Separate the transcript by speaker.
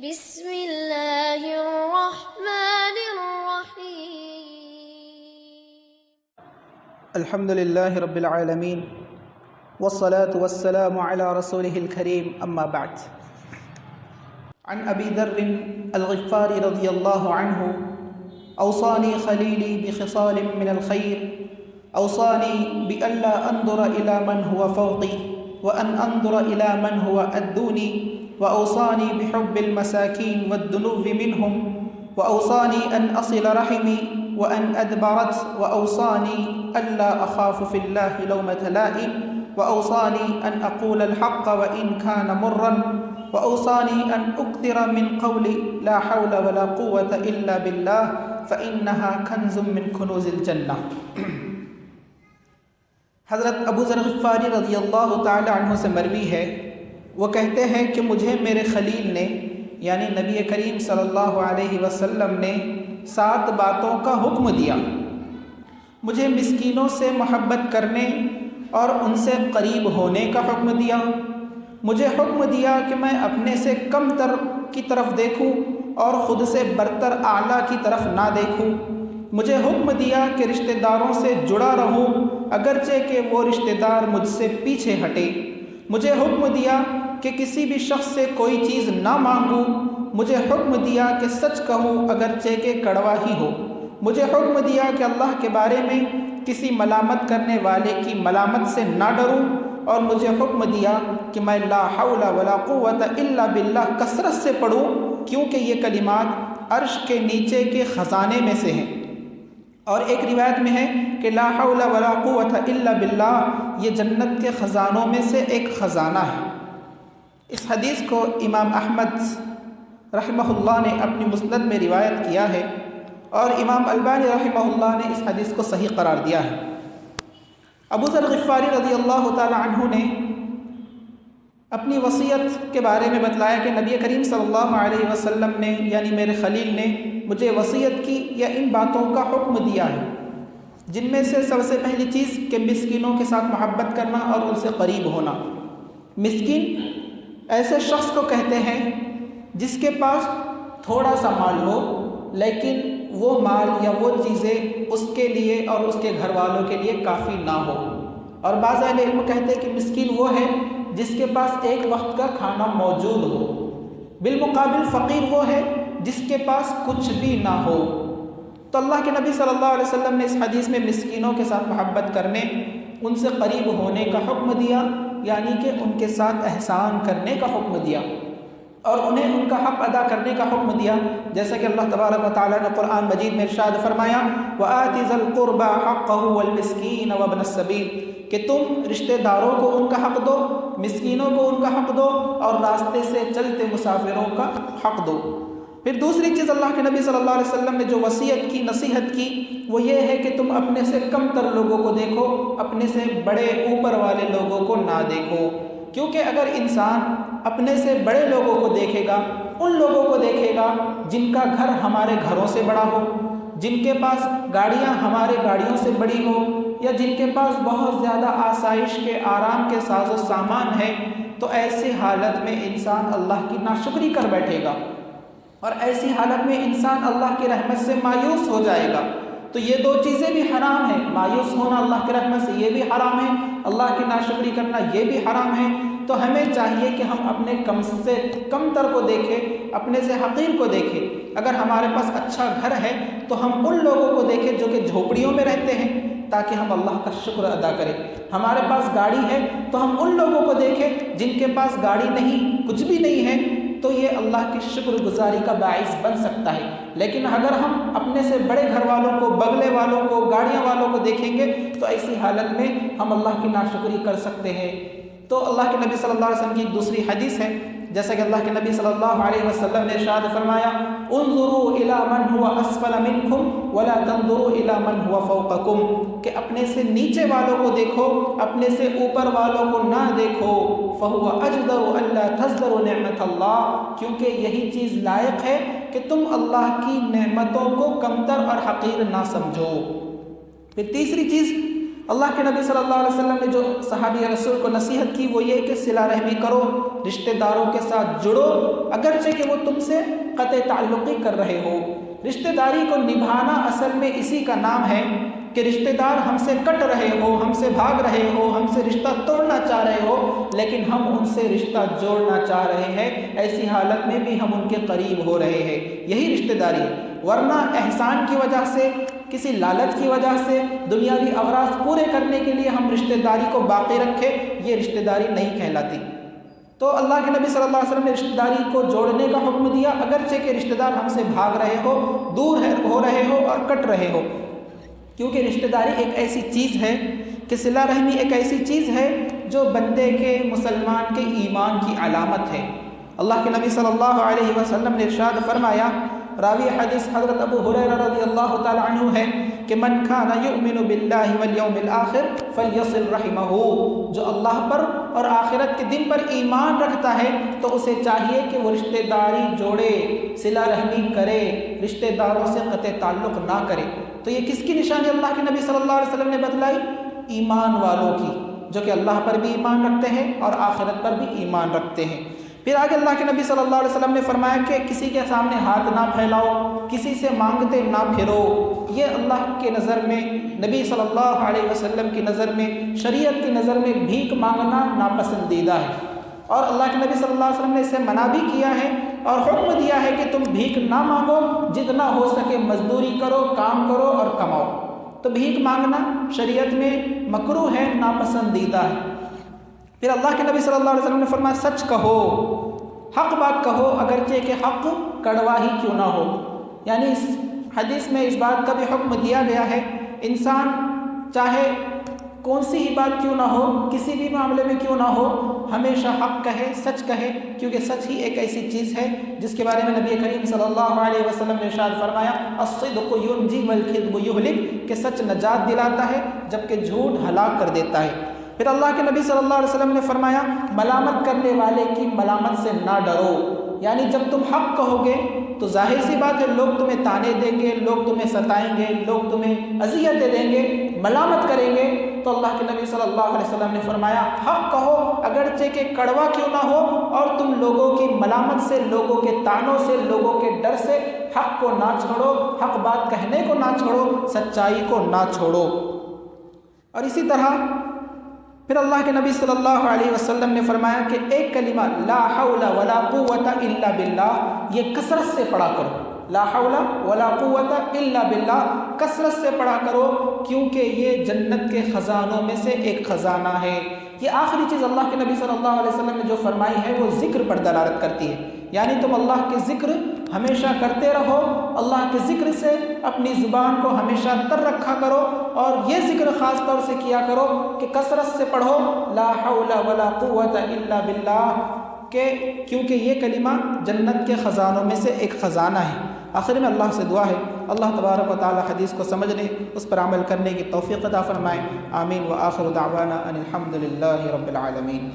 Speaker 1: بسم اللہ الرحمن الرحیم.
Speaker 2: الحمد للہ رب العالمین والصلاة والسلام على رسوله الكریم اما بعد. عن ابی ذر الغفاری رضی اللہ عنہ اوصانی خلیلی بخصال من الخیر اوصانی بألا انظر الى من هو فوقی وان انظر الى من هو ادونی وأوصاني بحب المساكين والدنو منهم وأوصاني أن أصل رحمي وأن أدبرت وأوصاني ألا أخاف في الله لومة لائم وأوصاني أن أقول الحق وإن كان مرا وأوصاني أن أكثر من قولي لا حول ولا قوة إلا بالله فإنها كنز من كنوز الجنة. حضرت ابو ذر غفاری رضی اللہ تعالی عنہ سے مروی ہے، وہ کہتے ہیں کہ مجھے میرے خلیل نے یعنی نبی کریم صلی اللہ علیہ وسلم نے 7 باتوں کا حکم دیا. مجھے مسکینوں سے محبت کرنے اور ان سے قریب ہونے کا حکم دیا. مجھے حکم دیا کہ میں اپنے سے کم تر کی طرف دیکھوں اور خود سے برتر اعلیٰ کی طرف نہ دیکھوں. مجھے حکم دیا کہ رشتہ داروں سے جڑا رہوں اگرچہ کہ وہ رشتہ دار مجھ سے پیچھے ہٹے. مجھے حکم دیا کہ کسی بھی شخص سے کوئی چیز نہ مانگوں. مجھے حکم دیا کہ سچ کہوں اگرچہ کہ کڑوا ہی ہو. مجھے حکم دیا کہ اللہ کے بارے میں کسی ملامت کرنے والے کی ملامت سے نہ ڈروں. اور مجھے حکم دیا کہ میں لا حول ولا قوت الا باللہ کثرت سے پڑھوں کیونکہ یہ کلمات عرش کے نیچے کے خزانے میں سے ہیں. اور ایک روایت میں ہے کہ لا حول ولا قوت الا باللہ یہ جنت کے خزانوں میں سے ایک خزانہ ہے. اس حدیث کو امام احمد رحمہ اللہ نے اپنی مسند میں روایت کیا ہے اور امام البانی رحمہ اللہ نے اس حدیث کو صحیح قرار دیا ہے. ابو ذر غفاری رضی اللہ تعالی عنہ نے اپنی وصیت کے بارے میں بتلایا کہ نبی کریم صلی اللہ علیہ وسلم نے یعنی میرے خلیل نے مجھے وصیت کی یا ان باتوں کا حکم دیا ہے، جن میں سے سب سے پہلی چیز کہ مسکینوں کے ساتھ محبت کرنا اور ان سے قریب ہونا. مسکین ایسے شخص کو کہتے ہیں جس کے پاس تھوڑا سا مال ہو لیکن وہ مال یا وہ چیزیں اس کے لیے اور اس کے گھر والوں کے لیے کافی نہ ہو. اور بعض اہل علم کہتے ہیں کہ مسکین وہ ہے جس کے پاس ایک وقت کا کھانا موجود ہو. بالمقابل فقیر وہ ہے جس کے پاس کچھ بھی نہ ہو. تو اللہ کے نبی صلی اللہ علیہ وسلم نے اس حدیث میں مسکینوں کے ساتھ محبت کرنے، ان سے قریب ہونے کا حکم دیا یعنی کہ ان کے ساتھ احسان کرنے کا حکم دیا اور انہیں ان کا حق ادا کرنے کا حکم دیا. جیسا کہ اللہ تبارک و تعالیٰ نے قرآن مجید میں ارشاد فرمایا وَآتِ ذَا الْقُرْبَى حَقَّهُ وَالْمِسْكِينَ وَابْنَ السَّبِيلِ کہ تم رشتہ داروں کو ان کا حق دو، مسکینوں کو ان کا حق دو اور راستے سے چلتے مسافروں کا حق دو. پھر دوسری چیز اللہ کے نبی صلی اللہ علیہ وسلم نے جو وصیت کی، نصیحت کی، وہ یہ ہے کہ تم اپنے سے کم تر لوگوں کو دیکھو، اپنے سے بڑے اوپر والے لوگوں کو نہ دیکھو. کیونکہ اگر انسان اپنے سے بڑے لوگوں کو دیکھے گا، ان لوگوں کو دیکھے گا جن کا گھر ہمارے گھروں سے بڑا ہو، جن کے پاس گاڑیاں ہمارے گاڑیوں سے بڑی ہو، یا جن کے پاس بہت زیادہ آسائش کے آرام کے ساز و سامان ہے، تو ایسی حالت میں انسان اللہ کی ناشکری کر بیٹھے گا اور ایسی حالت میں انسان اللہ کی رحمت سے مایوس ہو جائے گا. تو یہ 2 چیزیں بھی حرام ہیں، مایوس ہونا اللہ کی رحمت سے یہ بھی حرام ہے، اللہ کی ناشکری کرنا یہ بھی حرام ہے. تو ہمیں چاہیے کہ ہم اپنے کم سے کم تر کو دیکھیں، اپنے سے حقیر کو دیکھیں. اگر ہمارے پاس اچھا گھر ہے تو ہم ان لوگوں کو دیکھیں جو کہ جھوپڑیوں میں رہتے ہیں تاکہ ہم اللہ کا شکر ادا کریں. ہمارے پاس گاڑی ہے تو ہم ان لوگوں کو دیکھیں جن کے پاس گاڑی نہیں، کچھ بھی نہیں ہے، تو یہ اللہ کی شکر گزاری کا باعث بن سکتا ہے. لیکن اگر ہم اپنے سے بڑے گھر والوں کو، بنگلے والوں کو، گاڑیاں والوں کو دیکھیں گے تو ایسی حالت میں ہم اللہ کی ناشکری کر سکتے ہیں. تو اللہ کے نبی صلی اللہ علیہ وسلم کی ایک دوسری حدیث ہے جیسا کہ اللہ کے نبی صلی اللہ علیہ وسلم نے ارشاد فرمایا انظروا الی من هو اسفل منکم ولا تنظروا الی من هو فوقکم کہ اپنے سے نیچے والوں کو دیکھو، اپنے سے اوپر والوں کو نہ دیکھو. فهو اجدر الا تزدروا نعمت اللہ کیونکہ یہی چیز لائق ہے کہ تم اللہ کی نعمتوں کو کمتر اور حقیر نہ سمجھو. پھر تیسری چیز اللہ کے نبی صلی اللہ علیہ وسلم نے جو صحابی رسول کو نصیحت کی وہ یہ کہ صلہ رحمی کرو، رشتہ داروں کے ساتھ جڑو اگرچہ کہ وہ تم سے قطع تعلقی کر رہے ہو۔ رشتہ داری کو نبھانا اصل میں اسی کا نام ہے کہ رشتہ دار ہم سے کٹ رہے ہو، ہم سے بھاگ رہے ہو، ہم سے رشتہ توڑنا چاہ رہے ہو، لیکن ہم ان سے رشتہ جوڑنا چاہ رہے ہیں، ایسی حالت میں بھی ہم ان کے قریب ہو رہے ہیں، یہی رشتہ داری ہے۔ ورنہ احسان کی وجہ سے، کسی لالچ کی وجہ سے، دنیاوی اغراض پورے کرنے کے لیے ہم رشتہ داری کو باقی رکھیں، یہ رشتہ داری نہیں کہلاتی۔ تو اللہ کے نبی صلی اللہ علیہ وسلم نے رشتہ داری کو جوڑنے کا حکم دیا، اگرچہ کہ رشتہ دار ہم سے بھاگ رہے ہو، دور ہو رہے ہو اور کٹ رہے ہو، کیونکہ رشتہ داری ایک ایسی چیز ہے کہ صلہ رحمی ایک ایسی چیز ہے جو بندے کے، مسلمان کے ایمان کی علامت ہے۔ اللہ کے نبی صلی اللہ علیہ وسلم نے ارشاد فرمایا، راوی حدیث حضرت ابو ہریرہ رضی اللہ تعالی عنہ ہے کہ من کان یؤمن باللہ والیوم الآخر فلیصل رحمہ، جو اللہ پر اور آخرت کے دن پر ایمان رکھتا ہے تو اسے چاہیے کہ وہ رشتہ داری جوڑے، صلہ رحمی کرے، رشتہ داروں سے قطع تعلق نہ کرے۔ تو یہ کس کی نشانی اللہ کے نبی صلی اللہ علیہ وسلم نے بتلائی؟ ایمان والوں کی، جو کہ اللہ پر بھی ایمان رکھتے ہیں اور آخرت پر بھی ایمان رکھتے ہیں۔ پھر آگے اللہ کے نبی صلی اللہ علیہ وسلم نے فرمایا کہ کسی کے سامنے ہاتھ نہ پھیلاؤ، کسی سے مانگتے نہ پھرو، یہ اللہ کے نظر میں، نبی صلی اللہ علیہ وسلم کی نظر میں، شریعت کی نظر میں بھیک مانگنا ناپسندیدہ ہے، اور اللہ کے نبی صلی اللہ علیہ وسلم نے اسے منع بھی کیا ہے اور حکم دیا ہے کہ تم بھیک نہ مانگو، جتنا ہو سکے مزدوری کرو، کام کرو اور کماؤ۔ تو بھیک مانگنا شریعت میں مکروہ ہے، ناپسندیدہ ہے۔ پھر اللہ کے نبی صلی اللہ علیہ وسلم نے فرمایا سچ کہو، حق بات کہو، اگرچہ کہ حق کڑوا ہی کیوں نہ ہو۔ یعنی اس حدیث میں اس بات کا بھی حکم دیا گیا ہے، انسان چاہے کون سی ہی بات کیوں نہ ہو، کسی بھی معاملے میں کیوں نہ ہو، ہمیشہ حق کہے، سچ کہے، کیونکہ سچ ہی ایک ایسی چیز ہے جس کے بارے میں نبی کریم صلی اللہ علیہ وسلم نے ارشاد فرمایا، الصدق ینجی والکذب یہلک، کہ سچ نجات دلاتا ہے جبکہ جھوٹ ہلاک کر دیتا ہے۔ پھر اللہ کے نبی صلی اللہ علیہ وسلم نے فرمایا، ملامت کرنے والے کی ملامت سے نہ ڈرو، یعنی جب تم حق کہو گے تو ظاہر سی بات ہے لوگ تمہیں تانے دیں گے، لوگ تمہیں ستائیں گے، لوگ تمہیں اذیتیں دیں گے، ملامت کریں گے، تو اللہ کے نبی صلی اللہ علیہ وسلم نے فرمایا حق کہو اگرچہ کہ کڑوا کیوں نہ ہو، اور تم لوگوں کی ملامت سے، لوگوں کے تانوں سے، لوگوں کے ڈر سے حق کو نہ چھوڑو، حق بات کہنے کو نہ چھوڑو، سچائی کو نہ چھوڑو۔ اور اسی طرح پھر اللہ کے نبی صلی اللہ علیہ وسلم نے فرمایا کہ ایک کلمہ لا حول ولا قوت الا باللہ، یہ کثرت سے پڑھا کرو، لا حول ولا قوت الا باللہ، کثرت سے پڑھا کرو، کیونکہ یہ جنت کے خزانوں میں سے ایک خزانہ ہے۔ یہ آخری چیز اللہ کے نبی صلی اللہ علیہ وسلم نے جو فرمائی ہے وہ ذکر پر دلالت کرتی ہے، یعنی تم اللہ کے ذکر ہمیشہ کرتے رہو، اللہ کے ذکر سے اپنی زبان کو ہمیشہ تر رکھا کرو، اور یہ ذکر خاص طور سے کیا کرو کہ کثرت سے پڑھو لا حول ولا قوت الا باللہ، کہ کیونکہ یہ کلمہ جنت کے خزانوں میں سے ایک خزانہ ہے۔ آخر میں اللہ سے دعا ہے اللہ تبارک و تعالی حدیث کو سمجھنے، اس پر عمل کرنے کی توفیق عطا فرمائے۔ آمین۔ وآخر دعوانا ان الحمد للہ رب العالمین۔